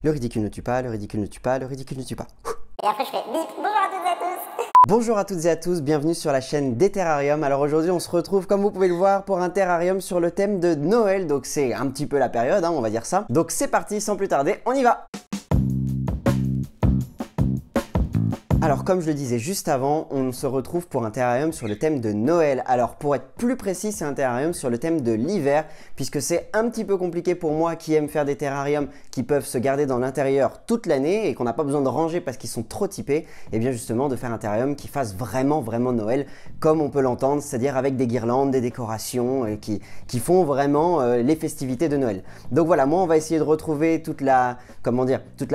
Le ridicule ne tue pas, le ridicule ne tue pas, le ridicule ne tue pas. Et après je fais bip, bonjour à toutes et à tous. Bonjour à toutes et à tous, bienvenue sur la chaîne des terrariums. Alors aujourd'hui on se retrouve comme vous pouvez le voir pour un terrarium sur le thème de Noël. Donc c'est un petit peu la période, on va dire ça. Donc c'est parti, sans plus tarder, on y va. Alors comme je le disais juste avant, on se retrouve pour un terrarium sur le thème de Noël. Alors pour être plus précis, c'est un terrarium sur le thème de l'hiver, puisque c'est un petit peu compliqué pour moi qui aime faire des terrariums qui peuvent se garder dans l'intérieur toute l'année et qu'on n'a pas besoin de ranger parce qu'ils sont trop typés, et bien justement de faire un terrarium qui fasse vraiment Noël, comme on peut l'entendre, c'est-à-dire avec des guirlandes, des décorations qui font vraiment les festivités de Noël. Donc voilà, moi on va essayer de retrouver toute la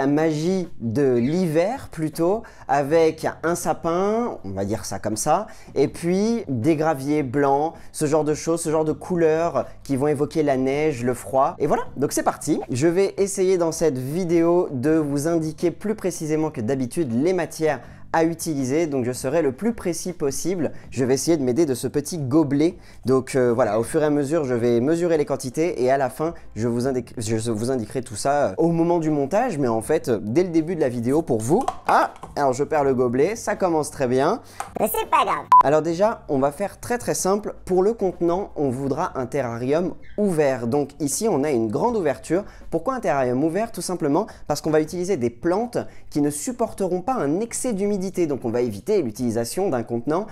magie de l'hiver plutôt, avec un sapin, on va dire ça comme ça, et puis des graviers blancs, ce genre de choses, ce genre de couleurs qui vont évoquer la neige, le froid. Et voilà, donc c'est parti. Je vais essayer dans cette vidéo de vous indiquer plus précisément que d'habitude les matières à utiliser, donc je serai le plus précis possible. Je vais essayer de m'aider de ce petit gobelet. Donc voilà, au fur et à mesure, je vais mesurer les quantités et à la fin, je vous indiquerai tout ça au moment du montage, mais en fait, dès le début de la vidéo pour vous. Ah, alors je perds le gobelet, ça commence très bien. Mais c'est pas grave. Alors déjà, on va faire très simple. Pour le contenant, on voudra un terrarium ouvert. Donc ici, on a une grande ouverture. Pourquoi un terrarium ouvert? Tout simplement parce qu'on va utiliser des plantes qui ne supporteront pas un excès d'humidité. Donc on va éviter l'utilisation d'un contenant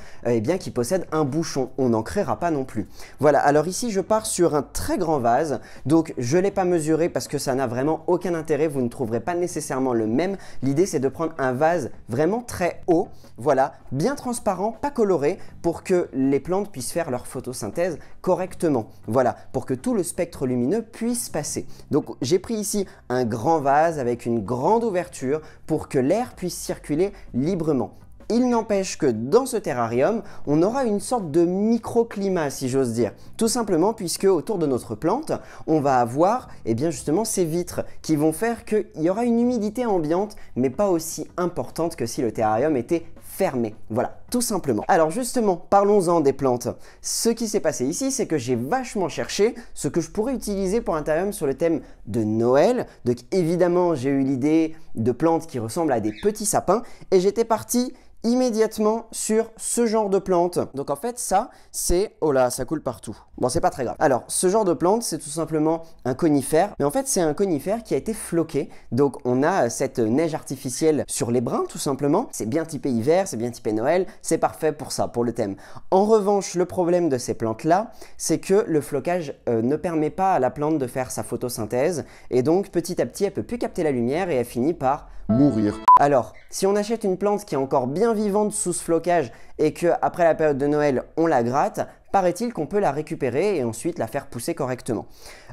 qui possède un bouchon. On n'en créera pas non plus. Voilà, alors ici je pars sur un très grand vase. Donc je ne l'ai pas mesuré parce que ça n'a vraiment aucun intérêt. Vous ne trouverez pas nécessairement le même. L'idée c'est de prendre un vase vraiment très haut. Voilà, bien transparent, pas coloré, pour que les plantes puissent faire leur photosynthèse correctement. Voilà, pour que tout le spectre lumineux puisse passer. Donc j'ai pris ici un grand vase avec une grande ouverture pour que l'air puisse circuler librement. Il n'empêche que dans ce terrarium, on aura une sorte de microclimat, si j'ose dire. Tout simplement puisque autour de notre plante, on va avoir justement ces vitres qui vont faire qu'il y aura une humidité ambiante, mais pas aussi importante que si le terrarium était fermé. Voilà, tout simplement. Alors justement, parlons-en des plantes. Ce qui s'est passé ici, c'est que j'ai vachement cherché ce que je pourrais utiliser pour un terrarium sur le thème de Noël. Donc évidemment, j'ai eu l'idée de plantes qui ressemblent à des petits sapins et j'étais parti immédiatement sur ce genre de plante. Donc en fait ça c'est... Oh là, ça coule partout. Bon, c'est pas très grave. Alors ce genre de plante c'est tout simplement un conifère. Mais en fait c'est un conifère qui a été floqué. Donc on a cette neige artificielle sur les brins tout simplement. C'est bien typé hiver, c'est bien typé Noël. C'est parfait pour ça, pour le thème. En revanche, le problème de ces plantes là, c'est que le flocage ne permet pas à la plante de faire sa photosynthèse. Et donc petit à petit elle peut plus capter la lumière et elle finit par mourir. Alors, si on achète une plante qui est encore bien vivante sous ce flocage et qu'après la période de Noël, on la gratte, paraît-il qu'on peut la récupérer et ensuite la faire pousser correctement.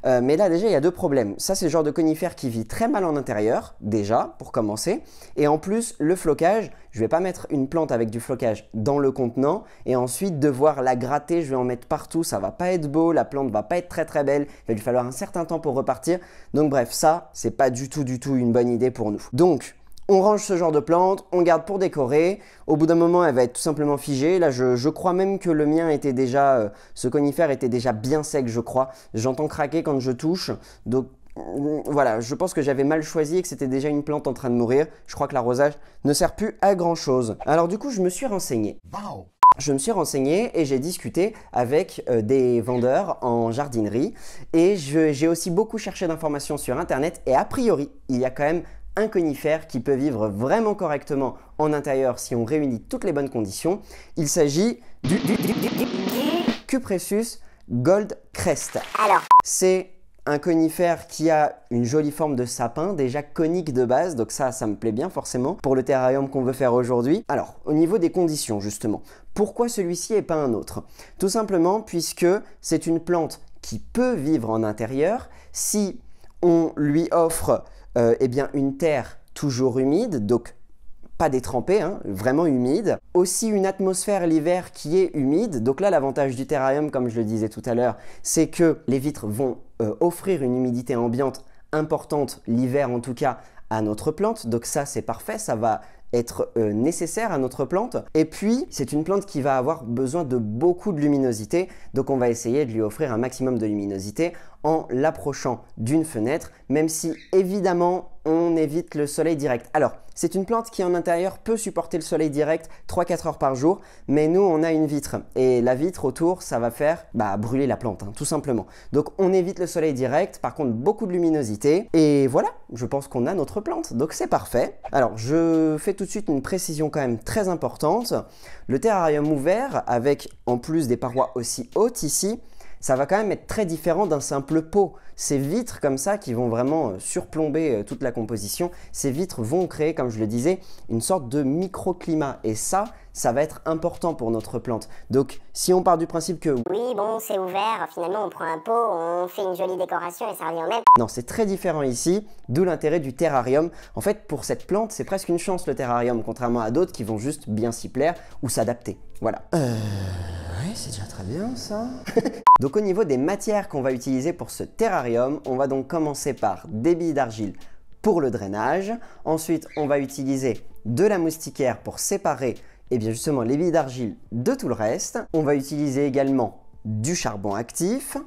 Mais là déjà, il y a deux problèmes. Ça, c'est le genre de conifère qui vit très mal en intérieur, déjà, pour commencer. Et en plus, le flocage, je ne vais pas mettre une plante avec du flocage dans le contenant et ensuite devoir la gratter, je vais en mettre partout, ça va pas être beau, la plante va pas être très belle, il va lui falloir un certain temps pour repartir. Donc bref, ça, c'est pas du tout une bonne idée pour nous. Donc, on range ce genre de plante, on garde pour décorer. Au bout d'un moment, elle va être tout simplement figée. Là, je crois même que le mien était déjà... ce conifère était déjà bien sec, je crois. J'entends craquer quand je touche. Donc voilà, je pense que j'avais mal choisi et que c'était déjà une plante en train de mourir. Je crois que l'arrosage ne sert plus à grand chose. Alors du coup, je me suis renseigné. Wow. Je me suis renseigné et j'ai discuté avec des vendeurs en jardinerie. Et j'ai aussi beaucoup cherché d'informations sur Internet. Et a priori, il y a quand même un conifère qui peut vivre vraiment correctement en intérieur si on réunit toutes les bonnes conditions. Il s'agit du Cupressus Gold Crest. Alors, c'est un conifère qui a une jolie forme de sapin, déjà conique de base, donc ça me plaît bien forcément pour le terrarium qu'on veut faire aujourd'hui. Alors, au niveau des conditions justement, pourquoi celui-ci et pas un autre? Tout simplement puisque c'est une plante qui peut vivre en intérieur si on lui offre une terre toujours humide, donc pas détrempée, vraiment humide. Aussi une atmosphère l'hiver qui est humide. Donc là, l'avantage du terrarium, comme je le disais tout à l'heure, c'est que les vitres vont offrir une humidité ambiante importante, l'hiver en tout cas, à notre plante. Donc ça, c'est parfait, ça va être nécessaire à notre plante. Et puis, c'est une plante qui va avoir besoin de beaucoup de luminosité. Donc on va essayer de lui offrir un maximum de luminosité en l'approchant d'une fenêtre, même si évidemment on évite le soleil direct. Alors, c'est une plante qui en intérieur peut supporter le soleil direct 3-4 heures par jour, mais nous on a une vitre et la vitre autour ça va faire brûler la plante, tout simplement. Donc on évite le soleil direct, par contre beaucoup de luminosité et voilà, je pense qu'on a notre plante, donc c'est parfait. Alors je fais tout de suite une précision quand même très importante. Le terrarium ouvert avec en plus des parois aussi hautes ici, ça va quand même être très différent d'un simple pot. Ces vitres comme ça qui vont vraiment surplomber toute la composition, ces vitres vont créer, comme je le disais, une sorte de microclimat. Et ça va être important pour notre plante. Donc si on part du principe que Oui, bon, c'est ouvert, finalement on prend un pot, on fait une jolie décoration et ça revient au même. non, c'est très différent ici, d'où l'intérêt du terrarium. En fait, pour cette plante, c'est presque une chance le terrarium, contrairement à d'autres qui vont juste bien s'y plaire ou s'adapter. Voilà. Ouais, c'est déjà très bien ça. Donc au niveau des matières qu'on va utiliser pour ce terrarium, on va donc commencer par des billes d'argile pour le drainage. Ensuite, on va utiliser de la moustiquaire pour séparer bien justement les billes d'argile de tout le reste. On va utiliser également du charbon actif.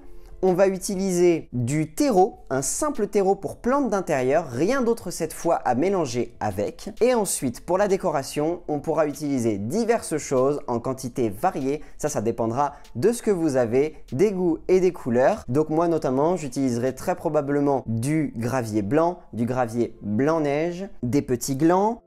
On va utiliser du terreau, un simple terreau pour plantes d'intérieur, rien d'autre cette fois à mélanger avec. Et ensuite, pour la décoration, on pourra utiliser diverses choses en quantité variée. Ça dépendra de ce que vous avez, des goûts et des couleurs. Donc moi notamment, j'utiliserai très probablement du gravier blanc neige, des petits glands.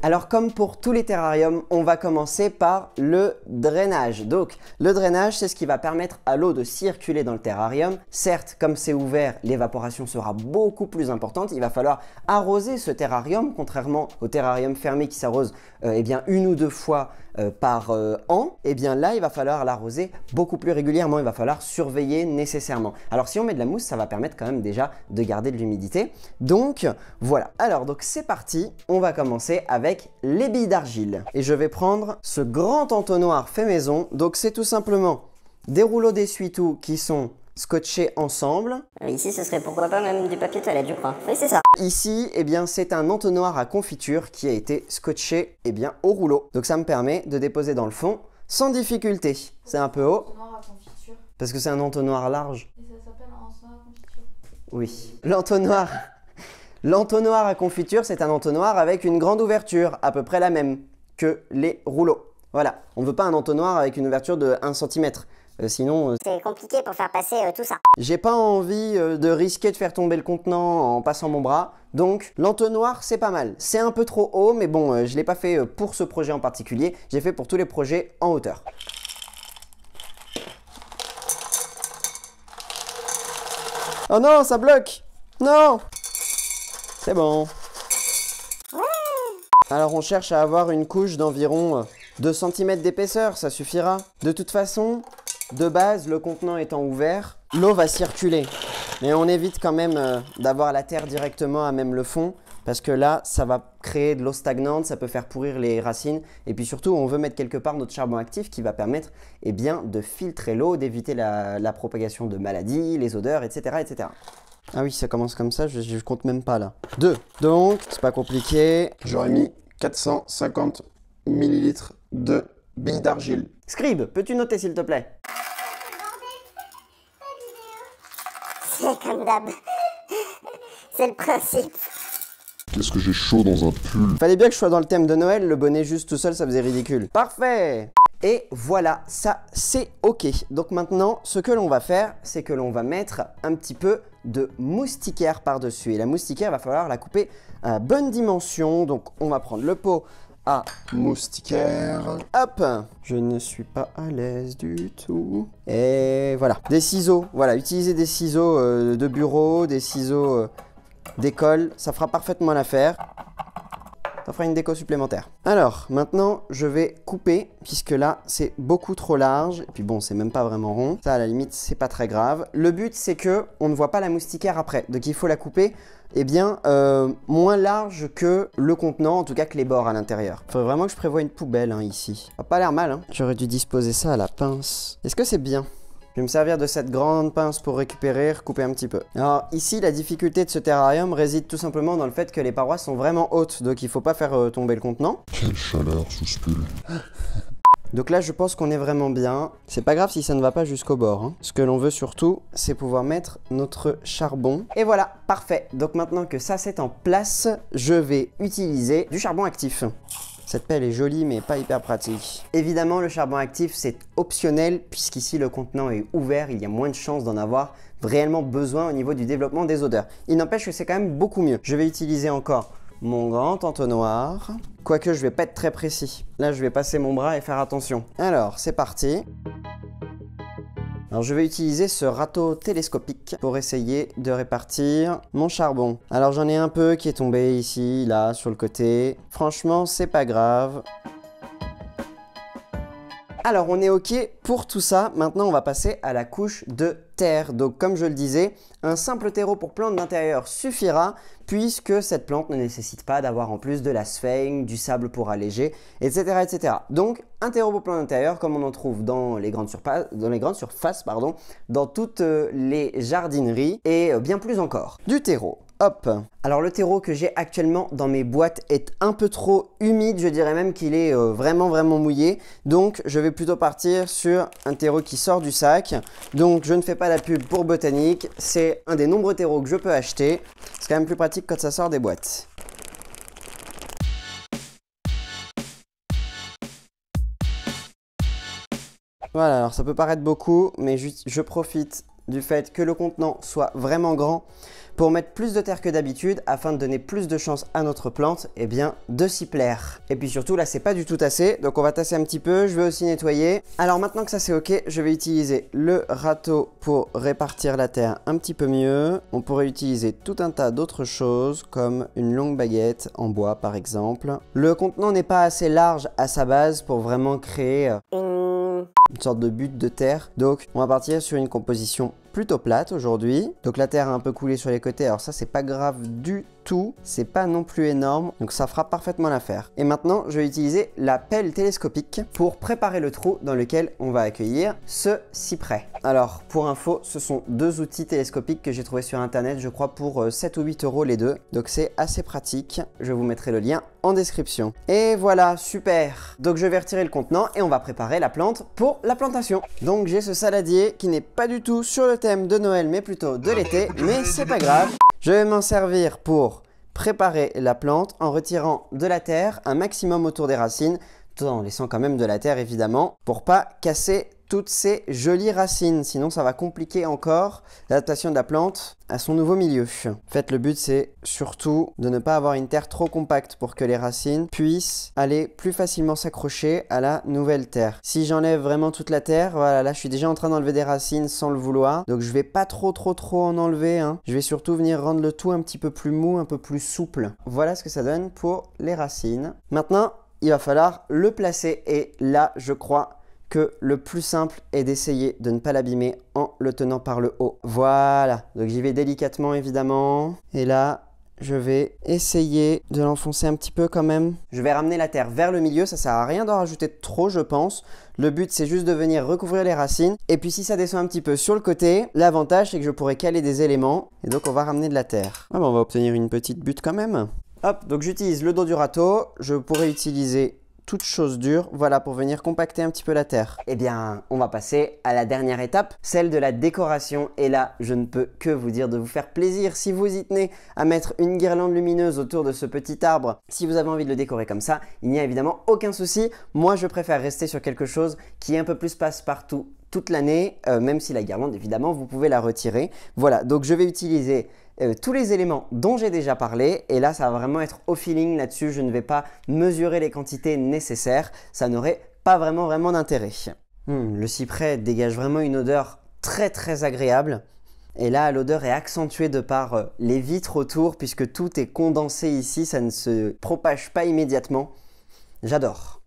Alors comme pour tous les terrariums, on va commencer par le drainage. Donc le drainage, c'est ce qui va permettre à l'eau de circuler dans le terrarium. Certes, comme c'est ouvert, l'évaporation sera beaucoup plus importante. Il va falloir arroser ce terrarium, contrairement au terrarium fermé qui s'arrose une ou deux fois par an. Et bien là, il va falloir l'arroser beaucoup plus régulièrement. Il va falloir surveiller nécessairement. Alors si on met de la mousse, ça va permettre quand même déjà de garder de l'humidité. Donc voilà. Alors donc c'est parti. On va commencer avec les billes d'argile. Et je vais prendre ce grand entonnoir fait maison. Donc c'est tout simplement des rouleaux d'essuie-tout qui sont scotchés ensemble. Ici, ce serait pourquoi pas même du papier toilette, je crois. Oui, c'est ça. Ici, c'est un entonnoir à confiture qui a été scotché au rouleau. Donc ça me permet de déposer dans le fond sans difficulté. C'est un peu haut. Entonnoir à confiture. Parce que c'est un entonnoir large. Et ça s'appelle un entonnoir à confiture. Oui. L'entonnoir à confiture, c'est un entonnoir avec une grande ouverture, à peu près la même que les rouleaux. Voilà, on ne veut pas un entonnoir avec une ouverture de 1 cm. Sinon, C'est compliqué pour faire passer tout ça. j'ai pas envie de risquer de faire tomber le contenant en passant mon bras. Donc, l'entonnoir, c'est pas mal. C'est un peu trop haut, mais bon, je l'ai pas fait pour ce projet en particulier. J'ai fait pour tous les projets en hauteur. Oh non, ça bloque! Non! C'est bon. Alors on cherche à avoir une couche d'environ 2 cm d'épaisseur, ça suffira. De toute façon, de base, le contenant étant ouvert, l'eau va circuler. Mais on évite quand même d'avoir la terre directement à même le fond, parce que là, ça va créer de l'eau stagnante, ça peut faire pourrir les racines. Et puis surtout, on veut mettre quelque part notre charbon actif qui va permettre de filtrer l'eau, d'éviter la propagation de maladies, les odeurs, etc. etc. Ah oui, ça commence comme ça, je compte même pas là. 2. Donc, c'est pas compliqué. J'aurais mis 450 ml de billes d'argile. Scribe, peux-tu noter s'il te plaît? C'est comme d'hab. C'est le principe. Qu'est-ce que j'ai chaud dans un pull. Fallait bien que je sois dans le thème de Noël, le bonnet juste tout seul, ça faisait ridicule. Parfait! Et voilà, ça c'est ok. Donc maintenant, ce que l'on va faire, c'est que l'on va mettre un petit peu de moustiquaire par-dessus. Et la moustiquaire, il va falloir la couper à bonne dimension. Donc on va prendre le pot à Moustiquaire. hop, je ne suis pas à l'aise du tout. Et voilà, des ciseaux. Voilà, utilisez des ciseaux de bureau, des ciseaux d'école, ça fera parfaitement l'affaire. Ça fera une déco supplémentaire. Alors, maintenant, je vais couper, puisque là, c'est beaucoup trop large. Et puis bon, c'est même pas vraiment rond. Ça, à la limite, c'est pas très grave. Le but, c'est que on ne voit pas la moustiquaire après. Donc, il faut la couper, moins large que le contenant, en tout cas que les bords à l'intérieur. Il faudrait vraiment que je prévoie une poubelle, ici. Ça n'a pas l'air mal, J'aurais dû disposer ça à la pince. Est-ce que c'est bien? vais me servir de cette grande pince pour récupérer, recouper un petit peu. Alors ici, la difficulté de ce terrarium réside tout simplement dans le fait que les parois sont vraiment hautes, donc il ne faut pas faire tomber le contenant. Quelle chaleur sous ce pull. Donc là, je pense qu'on est vraiment bien. C'est pas grave si ça ne va pas jusqu'au bord, hein. Ce que l'on veut surtout, c'est pouvoir mettre notre charbon. Et voilà, parfait. Donc maintenant que ça c'est en place, je vais utiliser du charbon actif. Cette pelle est jolie mais pas hyper pratique. Évidemment, le charbon actif c'est optionnel puisqu'ici le contenant est ouvert, il y a moins de chances d'en avoir réellement besoin au niveau du développement des odeurs. Il n'empêche que c'est quand même beaucoup mieux. Je vais utiliser encore mon grand entonnoir, quoique je vais pas être très précis. Là, je vais passer mon bras et faire attention. Alors, c'est parti. Alors, je vais utiliser ce râteau télescopique pour essayer de répartir mon charbon. Alors, j'en ai un peu qui est tombé ici, là, sur le côté. Franchement, c'est pas grave. Alors, on est OK pour tout ça. Maintenant, on va passer à la couche de terre. Donc, comme je le disais, un simple terreau pour plante d'intérieur suffira puisque cette plante ne nécessite pas d'avoir en plus de la sphaigne, du sable pour alléger, etc. etc. Donc, un terreau pour plante d'intérieur comme on en trouve dans les grandes surfaces, dans toutes les jardineries et bien plus encore. Du terreau. Hop. Alors le terreau que j'ai actuellement dans mes boîtes est un peu trop humide, je dirais même qu'il est vraiment mouillé. Donc je vais plutôt partir sur un terreau qui sort du sac. Donc je ne fais pas la pub pour Botanique, c'est un des nombreux terreaux que je peux acheter. C'est quand même plus pratique quand ça sort des boîtes. Voilà, alors ça peut paraître beaucoup, mais je profite du fait que le contenant soit vraiment grand pour mettre plus de terre que d'habitude afin de donner plus de chance à notre plante de s'y plaire. Et puis surtout là c'est pas du tout tassé, donc on va tasser un petit peu, je vais aussi nettoyer. Alors maintenant que ça c'est ok, je vais utiliser le râteau pour répartir la terre un petit peu mieux. On pourrait utiliser tout un tas d'autres choses comme une longue baguette en bois par exemple. Le contenant n'est pas assez large à sa base pour vraiment créer une sorte de butte de terre. Donc on va partir sur une composition plutôt plate aujourd'hui. Donc la terre a un peu coulé sur les côtés, alors ça c'est pas grave du tout, c'est pas non plus énorme, donc ça fera parfaitement l'affaire. Et maintenant je vais utiliser la pelle télescopique pour préparer le trou dans lequel on va accueillir ce cyprès. Alors pour info, ce sont deux outils télescopiques que j'ai trouvé sur internet, je crois pour 7 ou 8 € les deux, donc c'est assez pratique. Je vous mettrai le lien en description. Et voilà, super. Donc je vais retirer le contenant et on va préparer la plante pour la plantation. Donc j'ai ce saladier qui n'est pas du tout sur le thème de Noël mais plutôt de l'été, mais c'est pas grave. Je vais m'en servir pour préparer la plante en retirant de la terre un maximum autour des racines, tout en laissant quand même de la terre évidemment, pour pas casser toutes ces jolies racines, sinon ça va compliquer encore l'adaptation de la plante à son nouveau milieu. En fait, le but c'est surtout de ne pas avoir une terre trop compacte pour que les racines puissent aller plus facilement s'accrocher à la nouvelle terre. Si j'enlève vraiment toute la terre, voilà, là je suis déjà en train d'enlever des racines sans le vouloir, donc je vais pas trop en enlever, hein. Je vais surtout venir rendre le tout un petit peu plus mou, un peu plus souple. Voilà ce que ça donne pour les racines. Maintenant, il va falloir le placer et là, je crois que le plus simple est d'essayer de ne pas l'abîmer en le tenant par le haut. Voilà, donc j'y vais délicatement évidemment. Et là, je vais essayer de l'enfoncer un petit peu quand même. Je vais ramener la terre vers le milieu, ça sert à rien d'en rajouter trop je pense. Le but c'est juste de venir recouvrir les racines. Et puis si ça descend un petit peu sur le côté, l'avantage c'est que je pourrais caler des éléments. Et donc on va ramener de la terre. Ah ben, on va obtenir une petite butte quand même. Hop, donc j'utilise le dos du râteau. Je pourrais utiliser toute chose dure, voilà, pour venir compacter un petit peu la terre. Eh bien, on va passer à la dernière étape, celle de la décoration. Et là, je ne peux que vous dire de vous faire plaisir si vous y tenez à mettre une guirlande lumineuse autour de ce petit arbre. Si vous avez envie de le décorer comme ça, il n'y a évidemment aucun souci. Moi, je préfère rester sur quelque chose qui un peu plus passe-partout toute l'année, même si la guirlande, évidemment, vous pouvez la retirer. Voilà, donc je vais utiliser tous les éléments dont j'ai déjà parlé et là ça va vraiment être au feeling là-dessus, je ne vais pas mesurer les quantités nécessaires, ça n'aurait pas vraiment d'intérêt. Le cyprès dégage vraiment une odeur très agréable et là l'odeur est accentuée de par les vitres autour puisque tout est condensé ici, ça ne se propage pas immédiatement. J'adore.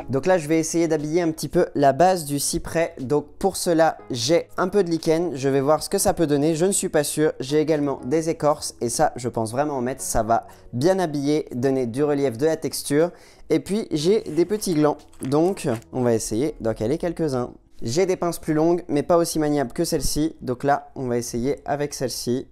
Donc là, je vais essayer d'habiller un petit peu la base du cyprès. Donc pour cela, j'ai un peu de lichen. Je vais voir ce que ça peut donner. Je ne suis pas sûr. J'ai également des écorces et ça, je pense vraiment en mettre. Ça va bien habiller, donner du relief, de la texture. Et puis, j'ai des petits glands. Donc, on va essayer d'en caler quelques-uns. J'ai des pinces plus longues, mais pas aussi maniables que celle-ci. Donc là, on va essayer avec celle-ci.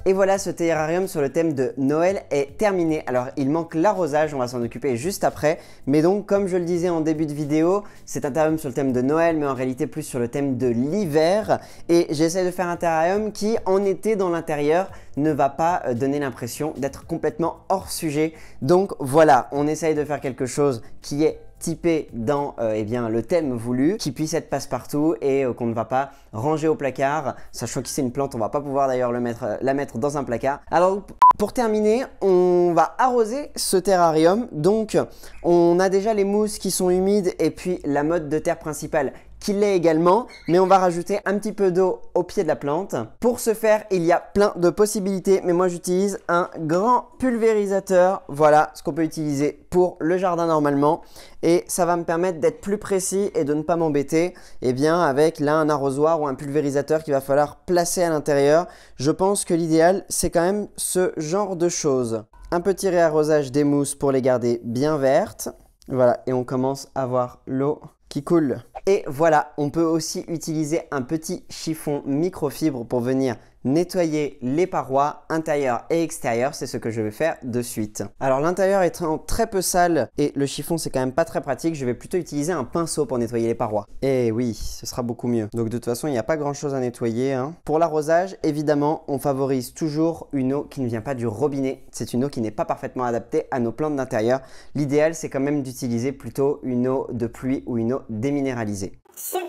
Et voilà, ce terrarium sur le thème de Noël est terminé. Alors, il manque l'arrosage, on va s'en occuper juste après. Mais donc, comme je le disais en début de vidéo, c'est un terrarium sur le thème de Noël, mais en réalité plus sur le thème de l'hiver. Et j'essaie de faire un terrarium qui, en été dans l'intérieur, ne va pas donner l'impression d'être complètement hors sujet. Donc voilà, on essaye de faire quelque chose qui est typé dans eh bien, le thème voulu, qui puisse être passe-partout et qu'on ne va pas ranger au placard. Sachant que c'est une plante, on va pas pouvoir d'ailleurs la mettre dans un placard. Alors pour terminer, on va arroser ce terrarium. Donc on a déjà les mousses qui sont humides et puis la motte de terre principale qui l'est également, mais on va rajouter un petit peu d'eau au pied de la plante. Pour ce faire, il y a plein de possibilités, mais moi j'utilise un grand pulvérisateur. Voilà ce qu'on peut utiliser pour le jardin normalement. Et ça va me permettre d'être plus précis et de ne pas m'embêter avec là un arrosoir ou un pulvérisateur qu'il va falloir placer à l'intérieur. Je pense que l'idéal, c'est quand même ce genre de choses. Un petit réarrosage des mousses pour les garder bien vertes. Voilà, et on commence à voir l'eau qui coule. Et voilà, on peut aussi utiliser un petit chiffon microfibre pour venir nettoyer les parois intérieures et extérieures. C'est ce que je vais faire de suite. Alors l'intérieur étant très peu sale et le chiffon c'est quand même pas très pratique, je vais plutôt utiliser un pinceau pour nettoyer les parois. Et oui, ce sera beaucoup mieux. Donc de toute façon, il n'y a pas grand chose à nettoyer, hein. Pour l'arrosage, évidemment, on favorise toujours une eau qui ne vient pas du robinet. C'est une eau qui n'est pas parfaitement adaptée à nos plantes d'intérieur. L'idéal, c'est quand même d'utiliser plutôt une eau de pluie ou une eau déminéralisée. Super!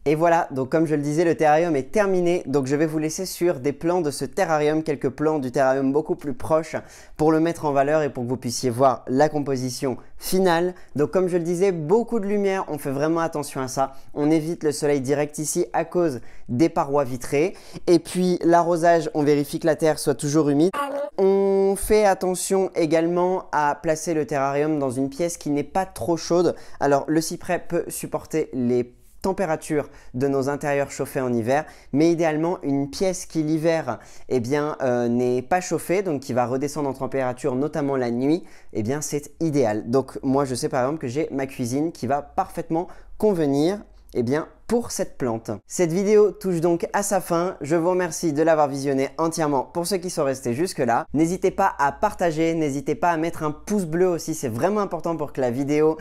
Et voilà, donc comme je le disais, le terrarium est terminé. Donc je vais vous laisser sur des plans de ce terrarium, quelques plans du terrarium beaucoup plus proches pour le mettre en valeur et pour que vous puissiez voir la composition finale. Donc comme je le disais, beaucoup de lumière, on fait vraiment attention à ça. On évite le soleil direct ici à cause des parois vitrées. Et puis l'arrosage, on vérifie que la terre soit toujours humide. On fait attention également à placer le terrarium dans une pièce qui n'est pas trop chaude. Alors le cyprès peut supporter les température de nos intérieurs chauffés en hiver, mais idéalement une pièce qui l'hiver n'est pas chauffée, donc qui va redescendre en température notamment la nuit, c'est idéal. Donc moi je sais par exemple que j'ai ma cuisine qui va parfaitement convenir pour cette plante. Cette vidéo touche donc à sa fin. Je vous remercie de l'avoir visionnée entièrement pour ceux qui sont restés jusque là. N'hésitez pas à partager, n'hésitez pas à mettre un pouce bleu aussi, c'est vraiment important pour que la vidéo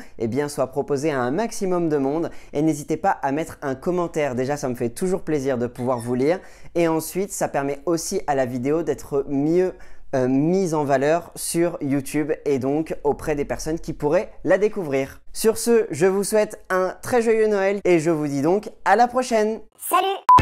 soit proposée à un maximum de monde. Et n'hésitez pas à mettre un commentaire, déjà ça me fait toujours plaisir de pouvoir vous lire. Et ensuite ça permet aussi à la vidéo d'être mieux mise en valeur sur YouTube et donc auprès des personnes qui pourraient la découvrir. Sur ce, je vous souhaite un très joyeux Noël et je vous dis donc à la prochaine. Salut!